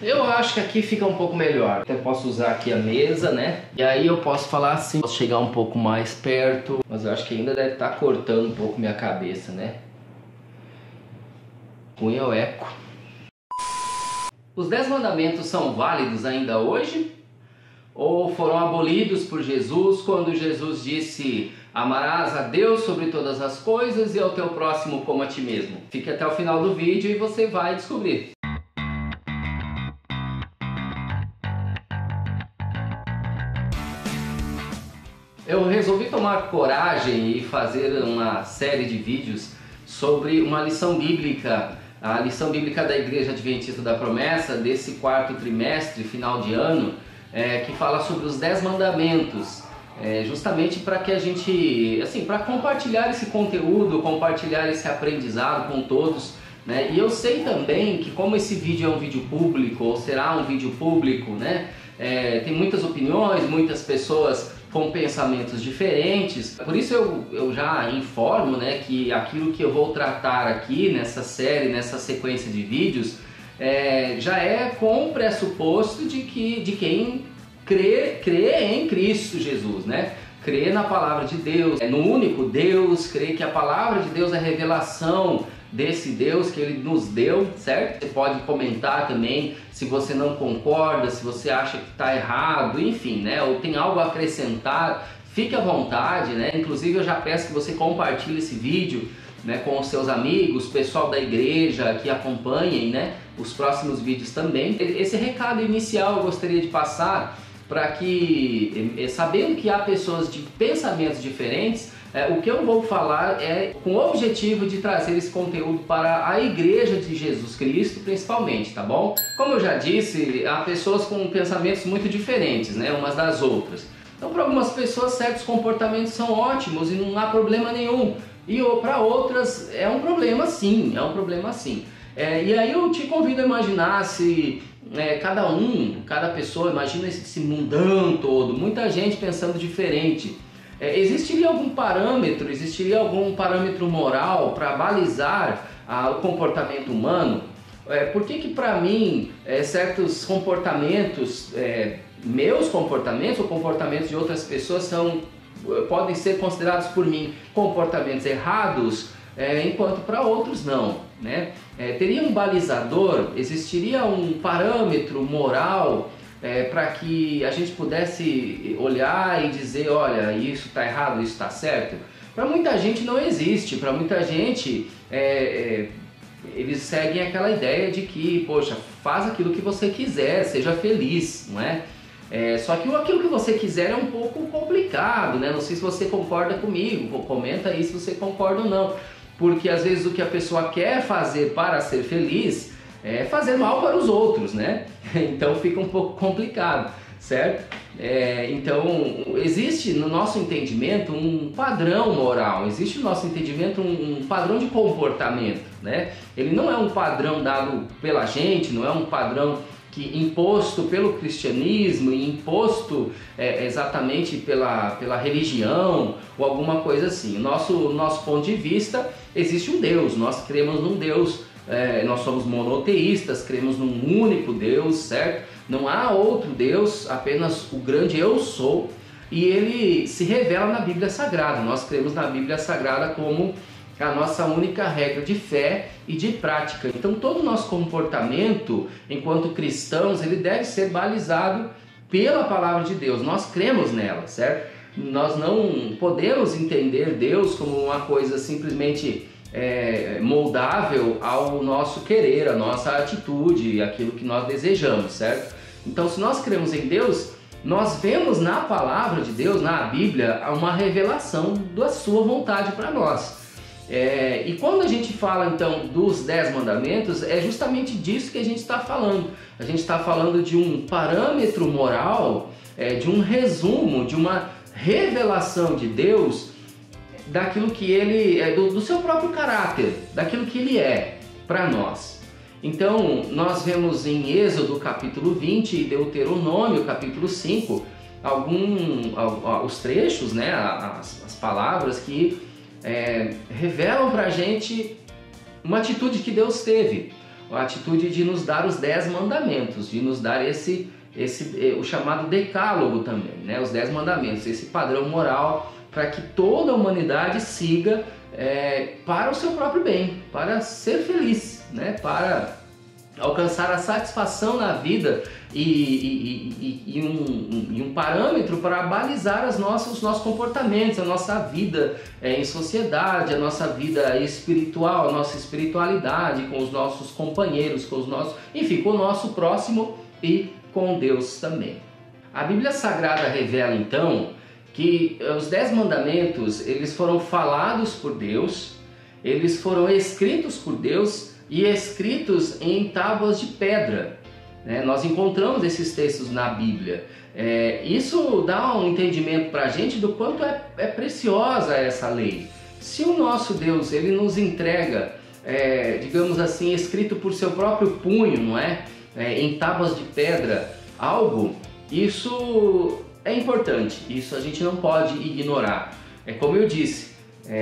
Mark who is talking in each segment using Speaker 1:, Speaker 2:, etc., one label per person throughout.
Speaker 1: Eu acho que aqui fica um pouco melhor. Até posso usar aqui a mesa, né? E aí eu posso falar assim, posso chegar um pouco mais perto, mas eu acho que ainda deve estar cortando um pouco minha cabeça, né? Ruim é o eco. Os 10 mandamentos são válidos ainda hoje? Ou foram abolidos por Jesus quando Jesus disse: amarás a Deus sobre todas as coisas e ao teu próximo como a ti mesmo? Fique até o final do vídeo e você vai descobrir. Eu resolvi tomar coragem e fazer uma série de vídeos sobre uma lição bíblica, a lição bíblica da Igreja Adventista da Promessa, desse quarto trimestre, final de ano, que fala sobre os 10 mandamentos, justamente para que a gente, assim, para compartilhar esse conteúdo, compartilhar esse aprendizado com todos, né? E eu sei também que como esse vídeo é um vídeo público, ou será um vídeo público, né? Tem muitas opiniões, muitas pessoas com pensamentos diferentes, por isso eu já informo, né, que aquilo que eu vou tratar aqui nessa série, nessa sequência de vídeos, já é com o pressuposto de quem crê em Cristo Jesus, né? Crê na palavra de Deus, no único Deus, crê que a palavra de Deus é a revelação desse Deus que Ele nos deu, certo? Você pode comentar também se você não concorda, se você acha que está errado, enfim, né? Ou tem algo a acrescentar, fique à vontade, né? Inclusive eu já peço que você compartilhe esse vídeo, né, com os seus amigos, pessoal da igreja que acompanhem, né, os próximos vídeos também. Esse recado inicial eu gostaria de passar para que, sabendo que há pessoas de pensamentos diferentes, o que eu vou falar é com o objetivo de trazer esse conteúdo para a Igreja de Jesus Cristo, principalmente, tá bom? Como eu já disse, há pessoas com pensamentos muito diferentes, né, umas das outras. Então, para algumas pessoas, certos comportamentos são ótimos e não há problema nenhum. E para outras, é um problema sim, é um problema sim. E aí eu te convido a imaginar se cada pessoa, imagina esse mundão todo, muita gente pensando diferente. Existiria algum parâmetro moral para balizar o comportamento humano? Por que para mim certos comportamentos, meus comportamentos ou comportamentos de outras pessoas podem ser considerados por mim comportamentos errados, enquanto para outros não, né? Teria um balizador, existiria um parâmetro moral para que a gente pudesse olhar e dizer, olha, isso está errado, isso está certo? Para muita gente não existe, para muita gente eles seguem aquela ideia de que, poxa, faz aquilo que você quiser, seja feliz, não é? Só que aquilo que você quiser é um pouco complicado, né? Não sei se você concorda comigo, comenta aí se você concorda ou não. Porque às vezes o que a pessoa quer fazer para ser feliz é fazer mal para os outros, né? Então fica um pouco complicado, certo? Então existe no nosso entendimento um padrão moral, existe no nosso entendimento um padrão de comportamento, né? Ele não é um padrão dado pela gente, não é um padrão imposto pelo cristianismo e imposto exatamente pela religião ou alguma coisa assim. Nosso ponto de vista, existe um Deus, nós cremos num Deus, nós somos monoteístas, cremos num único Deus, certo? Não há outro Deus, apenas o grande eu sou, e ele se revela na Bíblia Sagrada. Nós cremos na Bíblia Sagrada como a nossa única regra de fé e de prática. Então todo o nosso comportamento enquanto cristãos, ele deve ser balizado pela palavra de Deus. Nós cremos nela, certo? Nós não podemos entender Deus como uma coisa simplesmente moldável ao nosso querer, a nossa atitude, aquilo que nós desejamos, certo? Então se nós cremos em Deus, nós vemos na palavra de Deus, na Bíblia, uma revelação da sua vontade para nós. E quando a gente fala então dos 10 mandamentos, é justamente disso que a gente está falando. A gente está falando de um parâmetro moral, de um resumo, de uma revelação de Deus, daquilo que ele do seu próprio caráter, daquilo que ele é para nós. Então nós vemos em Êxodo capítulo 20 e Deuteronômio capítulo 5 os trechos, né, as palavras que revelam para a gente uma atitude que Deus teve, a atitude de nos dar os 10 mandamentos, de nos dar o chamado decálogo também, né? Os 10 mandamentos, esse padrão moral para que toda a humanidade siga para o seu próprio bem, para ser feliz, né? Para alcançar a satisfação na vida e um parâmetro para balizar os nossos comportamentos, a nossa vida em sociedade, a nossa vida espiritual, a nossa espiritualidade com os nossos companheiros, com o nosso próximo e com Deus também. A Bíblia Sagrada revela então que os 10 mandamentos, eles foram falados por Deus, eles foram escritos por Deus e escritos em tábuas de pedra. Nós encontramos esses textos na Bíblia. Isso dá um entendimento para a gente do quanto é preciosa essa lei. Se o nosso Deus ele nos entrega, digamos assim, escrito por seu próprio punho, não é? Em tábuas de pedra, algo, isso é importante, isso a gente não pode ignorar. Como eu disse,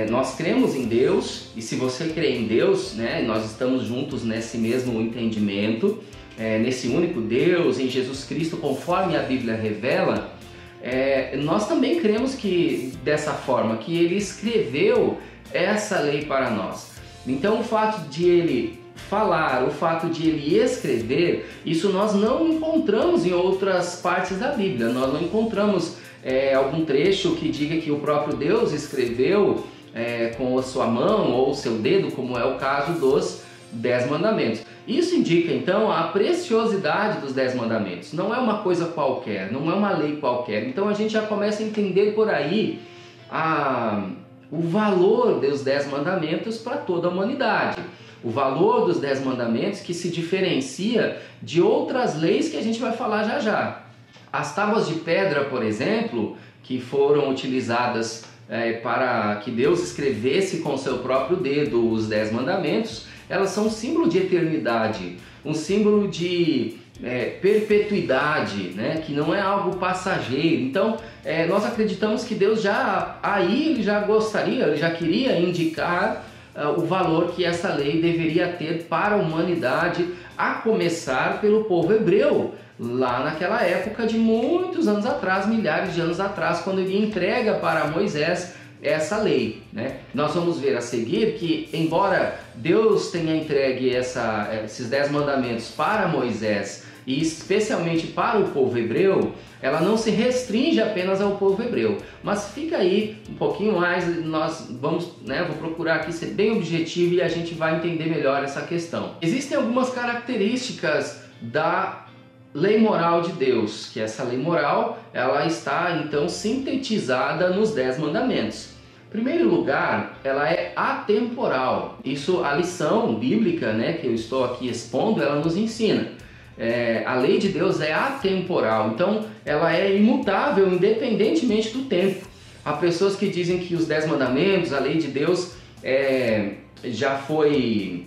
Speaker 1: nós cremos em Deus, e se você crê em Deus, né, nós estamos juntos nesse mesmo entendimento, nesse único Deus, em Jesus Cristo, conforme a Bíblia revela, nós também cremos que dessa forma, que Ele escreveu essa lei para nós. Então o fato de Ele falar, o fato de Ele escrever, isso nós não encontramos em outras partes da Bíblia, nós não encontramos algum trecho que diga que o próprio Deus escreveu com a sua mão ou o seu dedo, como é o caso dos 10 mandamentos. Isso indica então a preciosidade dos 10 mandamentos. Não é uma coisa qualquer, não é uma lei qualquer. Então a gente já começa a entender por aí o valor dos 10 mandamentos para toda a humanidade. O valor dos 10 mandamentos que se diferencia de outras leis que a gente vai falar já já. As tábuas de pedra, por exemplo, que foram utilizadas para que Deus escrevesse com seu próprio dedo os 10 mandamentos, elas são um símbolo de eternidade, um símbolo de perpetuidade, né? Que não é algo passageiro. Então, nós acreditamos que Deus ele já queria indicar o valor que essa lei deveria ter para a humanidade, a começar pelo povo hebreu, lá naquela época de muitos anos atrás, milhares de anos atrás, quando ele entrega para Moisés essa lei, né? Nós vamos ver a seguir que, embora Deus tenha entregue esses 10 mandamentos para Moisés e especialmente para o povo hebreu, ela não se restringe apenas ao povo hebreu, mas fica aí um pouquinho mais, nós vamos, vou procurar aqui ser bem objetivo e a gente vai entender melhor essa questão. Existem algumas características da lei moral de Deus, que essa lei moral, ela está então sintetizada nos 10 mandamentos. Em primeiro lugar, ela é atemporal. Isso, a lição bíblica, que eu estou aqui expondo, ela nos ensina. A lei de Deus é atemporal, então ela é imutável, independentemente do tempo. Há pessoas que dizem que os 10 mandamentos, a lei de Deus já foi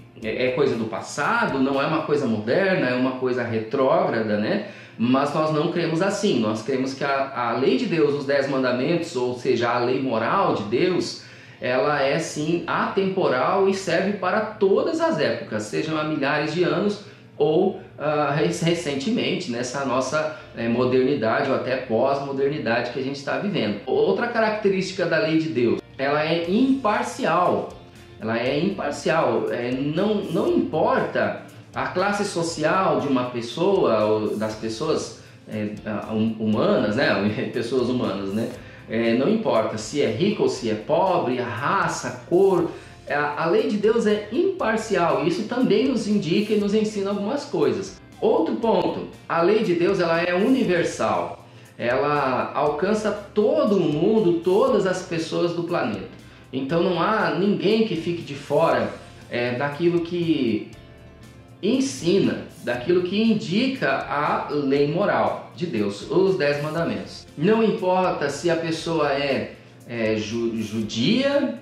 Speaker 1: coisa do passado, não é uma coisa moderna, é uma coisa retrógrada, né? Mas nós não cremos assim. Nós cremos que a lei de Deus, os 10 mandamentos, ou seja, a lei moral de Deus, ela é sim atemporal e serve para todas as épocas, sejam há milhares de anos ou recentemente nessa nossa modernidade ou até pós-modernidade que a gente está vivendo. Outra característica da lei de Deus, ela é imparcial. Ela é imparcial, não importa a classe social de uma pessoa, ou das pessoas humanas, pessoas humanas, não importa se é rico ou se é pobre, a raça, a cor, a lei de Deus é imparcial e isso também nos indica e nos ensina algumas coisas. Outro ponto, a lei de Deus ela é universal, ela alcança todo o mundo, todas as pessoas do planeta. Então não há ninguém que fique de fora daquilo que ensina, daquilo que indica a lei moral de Deus, os 10 mandamentos. Não importa se a pessoa é judia,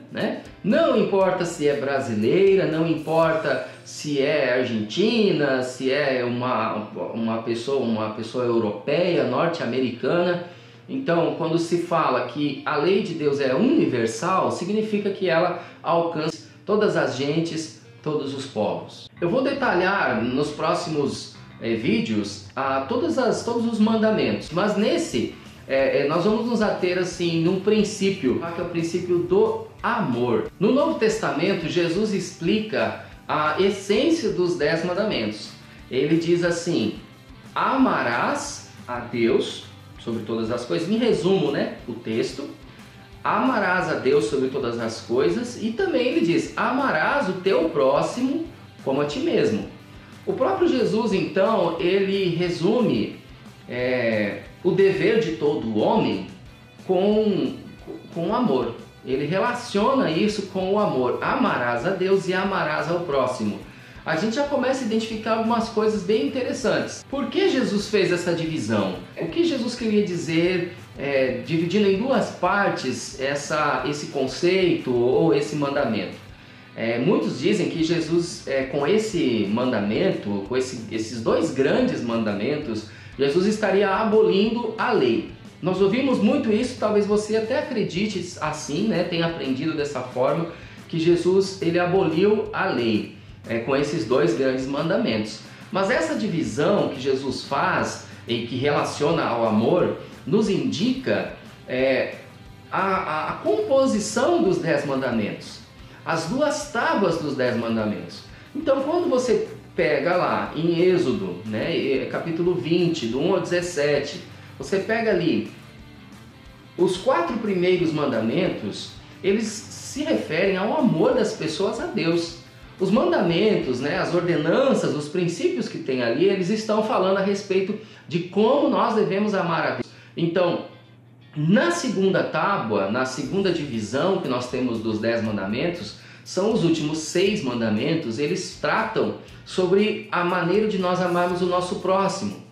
Speaker 1: não importa se é brasileira, não importa se é argentina, se é uma pessoa europeia, norte-americana. Então, quando se fala que a lei de Deus é universal, significa que ela alcança todas as gentes, todos os povos. Eu vou detalhar nos próximos vídeos todos os mandamentos, mas nesse nós vamos nos ater assim num princípio, que é o princípio do amor. No Novo Testamento, Jesus explica a essência dos 10 mandamentos. Ele diz assim: amarás a Deus sobre todas as coisas. Em resumo, né, o texto: amarás a Deus sobre todas as coisas. E também ele diz: amarás o teu próximo como a ti mesmo. O próprio Jesus, então, ele resume o dever de todo homem com o amor. Ele relaciona isso com o amor. Amarás a Deus e amarás ao próximo. A gente já começa a identificar algumas coisas bem interessantes. Por que Jesus fez essa divisão? O que Jesus queria dizer, dividindo em duas partes esse conceito ou esse mandamento? Muitos dizem que Jesus, com esse mandamento, com esses 2 grandes mandamentos, Jesus estaria abolindo a lei. Nós ouvimos muito isso, talvez você até acredite assim, né? Tenha aprendido dessa forma, que Jesus ele aboliu a lei com esses 2 grandes mandamentos. Mas essa divisão que Jesus faz e que relaciona ao amor, nos indica a composição dos 10 mandamentos, as 2 tábuas dos 10 mandamentos. Então, quando você pega lá em Êxodo, né, capítulo 20, do 1 ao 17, você pega ali os 4 primeiros mandamentos, eles se referem ao amor das pessoas a Deus. Os mandamentos, né, as ordenanças, os princípios que tem ali, eles estão falando a respeito de como nós devemos amar a Deus. Então, na segunda tábua, na segunda divisão que nós temos dos 10 mandamentos, são os últimos 6 mandamentos. Eles tratam sobre a maneira de nós amarmos o nosso próximo.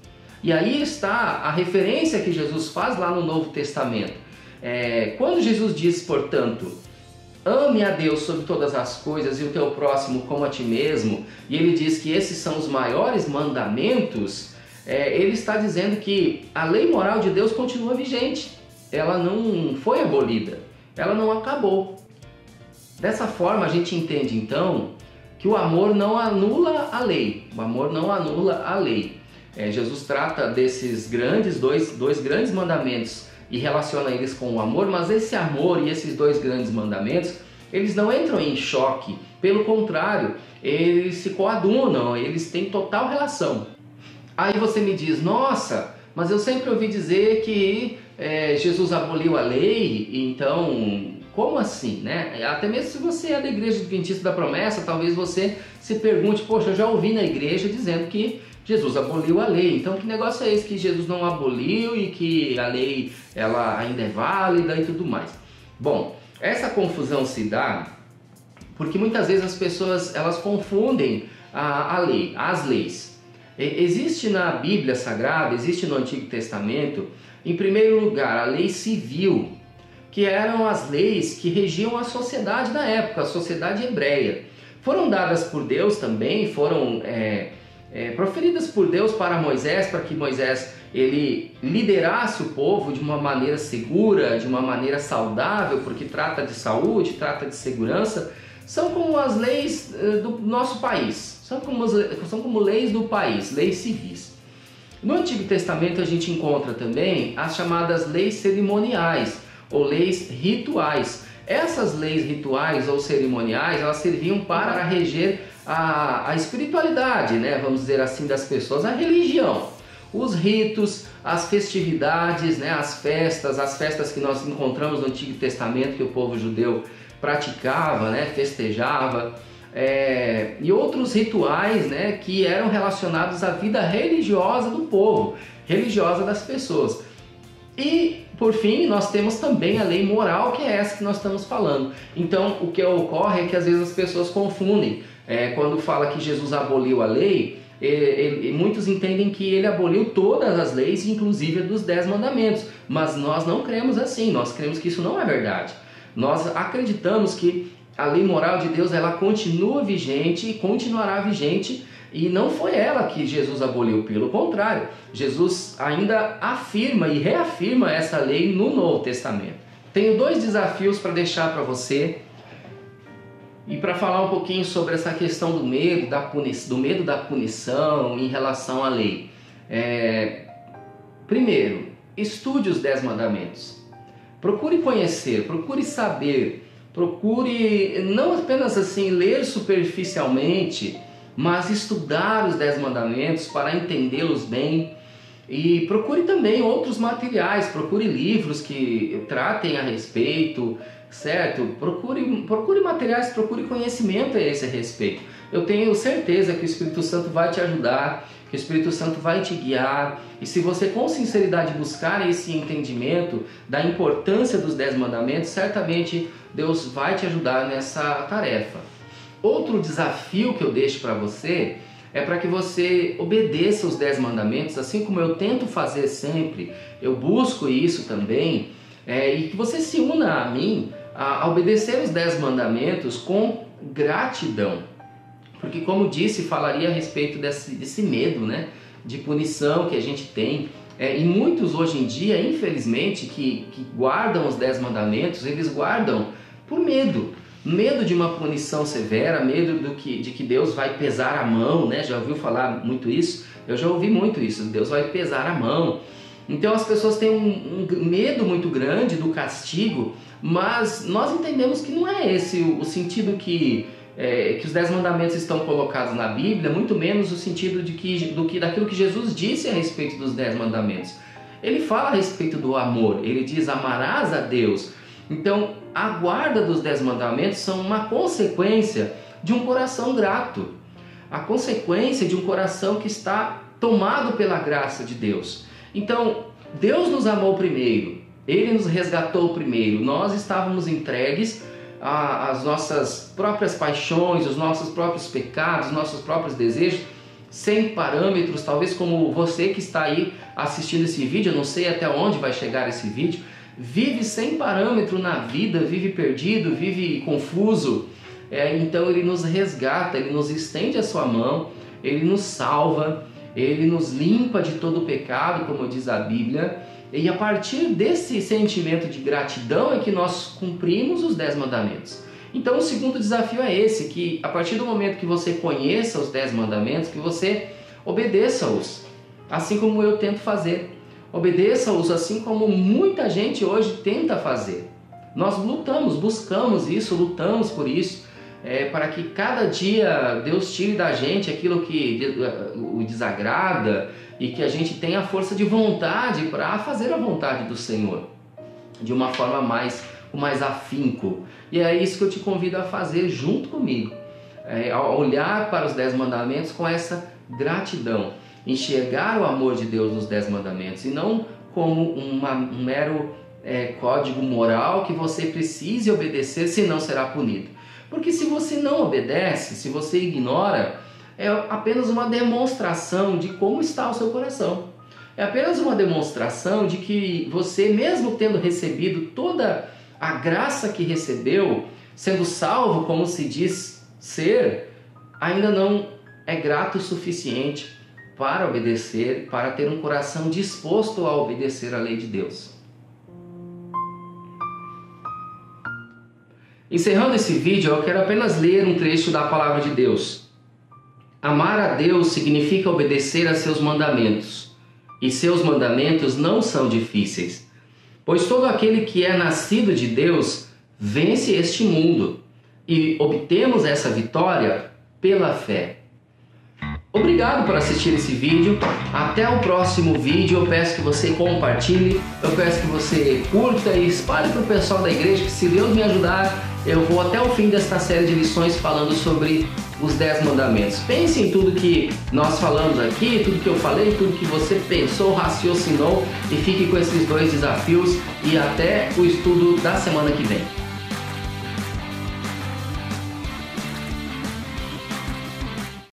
Speaker 1: E aí está a referência que Jesus faz lá no Novo Testamento. Quando Jesus diz, portanto, ame a Deus sobre todas as coisas e o teu próximo como a ti mesmo, e ele diz que esses são os maiores mandamentos, ele está dizendo que a lei moral de Deus continua vigente. Ela não foi abolida, ela não acabou. Dessa forma a gente entende então que o amor não anula a lei. O amor não anula a lei. Jesus trata desses dois grandes mandamentos e relaciona eles com o amor, mas esse amor e esses 2 grandes mandamentos, eles não entram em choque. Pelo contrário, eles se coadunam, eles têm total relação. Aí você me diz: nossa, mas eu sempre ouvi dizer que Jesus aboliu a lei, então como assim, né? Até mesmo se você é da Igreja Adventista da Promessa, talvez você se pergunte: poxa, eu já ouvi na igreja dizendo que Jesus aboliu a lei, então que negócio é esse que Jesus não aboliu e que a lei ela ainda é válida e tudo mais? Bom, essa confusão se dá porque muitas vezes as pessoas elas confundem a lei, as leis. Existe na Bíblia Sagrada, existe no Antigo Testamento, em primeiro lugar, a lei civil, que eram as leis que regiam a sociedade da época, a sociedade hebreia. Foram dadas por Deus também, foram proferidas por Deus para Moisés, para que Moisés ele liderasse o povo de uma maneira segura, de uma maneira saudável, porque trata de saúde, trata de segurança. São como as leis do nosso país, são como leis do país, leis civis. No Antigo Testamento a gente encontra também as chamadas leis cerimoniais ou leis rituais. Essas leis rituais ou cerimoniais, elas serviam para reger a espiritualidade, né? Vamos dizer assim, das pessoas, a religião, os ritos, as festividades, né? As festas que nós encontramos no Antigo Testamento que o povo judeu praticava, né? Festejava, e outros rituais, né? Que eram relacionados à vida religiosa do povo, religiosa das pessoas. E, por fim, nós temos também a lei moral, que é essa que nós estamos falando. Então, o que ocorre é que às vezes as pessoas confundem. Quando fala que Jesus aboliu a lei, muitos entendem que ele aboliu todas as leis, inclusive a dos 10 mandamentos. Mas nós não cremos assim, nós cremos que isso não é verdade. Nós acreditamos que a lei moral de Deus ela continua vigente e continuará vigente. E não foi ela que Jesus aboliu, pelo contrário, Jesus ainda afirma e reafirma essa lei no Novo Testamento. Tenho 2 desafios para deixar para você E para falar um pouquinho sobre essa questão do medo da punição em relação à lei. Primeiro, estude os 10 mandamentos. Procure conhecer, procure saber, procure não apenas assim ler superficialmente, mas estudar os 10 mandamentos para entendê-los bem. E procure também outros materiais, procure livros que tratem a respeito, certo? Procure materiais, procure conhecimento a esse respeito. Eu tenho certeza que o Espírito Santo vai te ajudar, que o Espírito Santo vai te guiar. E se você com sinceridade buscar esse entendimento da importância dos 10 mandamentos, certamente Deus vai te ajudar nessa tarefa. Outro desafio que eu deixo para você é para que você obedeça os 10 mandamentos, assim como eu tento fazer sempre, eu busco isso também, e que você se una a mim a obedecer os 10 mandamentos com gratidão. Porque, como disse, falaria a respeito desse medo, né, de punição que a gente tem. E muitos hoje em dia, infelizmente, que guardam os 10 mandamentos, eles guardam por medo. Medo de uma punição severa, medo de que Deus vai pesar a mão, né? Já ouviu falar muito isso? Eu já ouvi muito isso, Deus vai pesar a mão. Então as pessoas têm um medo muito grande do castigo, mas nós entendemos que não é esse o sentido que os 10 mandamentos estão colocados na Bíblia, muito menos o sentido daquilo que Jesus disse a respeito dos 10 mandamentos. Ele fala a respeito do amor, ele diz: amarás a Deus. Então, a guarda dos 10 mandamentos são uma consequência de um coração grato, a consequência de um coração que está tomado pela graça de Deus. Então, Deus nos amou primeiro, Ele nos resgatou primeiro, nós estávamos entregues às nossas próprias paixões, os nossos próprios pecados, os nossos próprios desejos, sem parâmetros, talvez como você que está aí assistindo esse vídeo, eu não sei até onde vai chegar esse vídeo, vive sem parâmetro na vida, vive perdido, vive confuso. Então Ele nos resgata, Ele nos estende a sua mão, Ele nos salva, Ele nos limpa de todo o pecado, como diz a Bíblia. E a partir desse sentimento de gratidão é que nós cumprimos os 10 mandamentos. Então o segundo desafio é esse, que a partir do momento que você conheça os 10 mandamentos, que você obedeça-os, assim como eu tento fazer. Obedeça-os assim como muita gente hoje tenta fazer. Nós lutamos, buscamos isso, lutamos por isso, para que cada dia Deus tire da gente aquilo que o desagrada e que a gente tenha a força de vontade para fazer a vontade do Senhor de uma forma com mais afinco. E é isso que eu te convido a fazer junto comigo, a olhar para os 10 mandamentos com essa gratidão. Enxergar o amor de Deus nos 10 mandamentos e não como um mero código moral que você precise obedecer, senão será punido. Porque se você não obedece, se você ignora, é apenas uma demonstração de como está o seu coração. É apenas uma demonstração de que você, mesmo tendo recebido toda a graça que recebeu, sendo salvo como se diz ser, ainda não é grato o suficiente para obedecer, para ter um coração disposto a obedecer à lei de Deus. Encerrando esse vídeo, eu quero apenas ler um trecho da palavra de Deus. Amar a Deus significa obedecer a seus mandamentos, e seus mandamentos não são difíceis, pois todo aquele que é nascido de Deus vence este mundo, e obtemos essa vitória pela fé. Obrigado por assistir esse vídeo. Até o próximo vídeo. Eu peço que você compartilhe, eu peço que você curta e espalhe para o pessoal da igreja, que se Deus me ajudar, eu vou até o fim desta série de lições falando sobre os 10 mandamentos. Pense em tudo que nós falamos aqui, tudo que eu falei, tudo que você pensou, raciocinou, e fique com esses 2 desafios e até o estudo da semana que vem.